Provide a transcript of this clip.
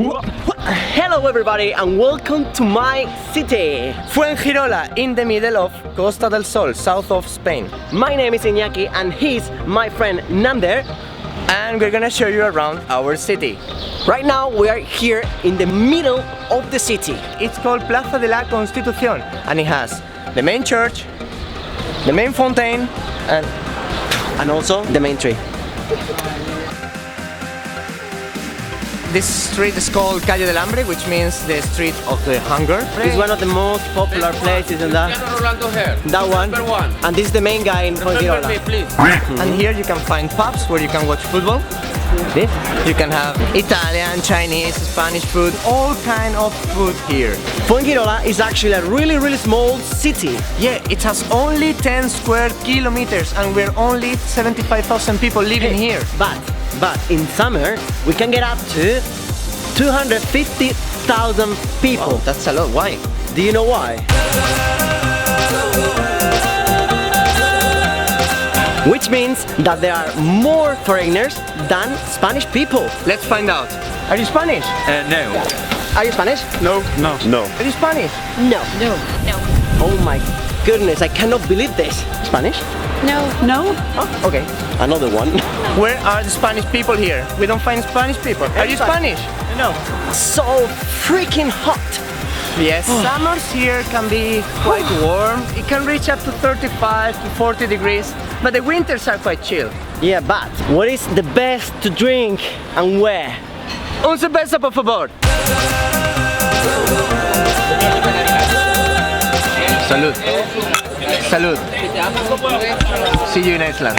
Hello everybody and welcome to my city, Fuengirola, in the middle of Costa del Sol, south of Spain. My name is Iñaki and he's my friend Nander. And we're gonna show you around our city. Right now we are here in the middle of the city. It's called Plaza de la Constitución and it has the main church, the main fountain And also the main tree. this street is called Calle del Hambre, which means the street of the hunger. It's one of the most popular places in that one. Number one. And this is the main guy in Fuengirola. Please. And here you can find pubs where you can watch football. This? You can have Italian, Chinese, Spanish food, all kind of food here. Fuengirola is actually a really small city. Yeah, it has only 10 square kilometers and we're only 75,000 people living here. But in summer we can get up to 250,000 people. Oh, that's a lot. Why? Do you know why? Which means that there are more foreigners than Spanish people. Let's find out. Are you Spanish? No. Are you Spanish? No. Are you Spanish? No. Oh my goodness, I cannot believe this. Spanish? No. Oh, okay. Another one. Where are the Spanish people here? We don't find Spanish people. Are you Spanish? No. So freaking hot. Yes. Summers here can be quite warm. It can reach up to 35 to 40 degrees, but the winters are quite chill. Yeah, but what is the best to drink and where? Un cerveza, por favor. Salud. Salud. See you in Iceland.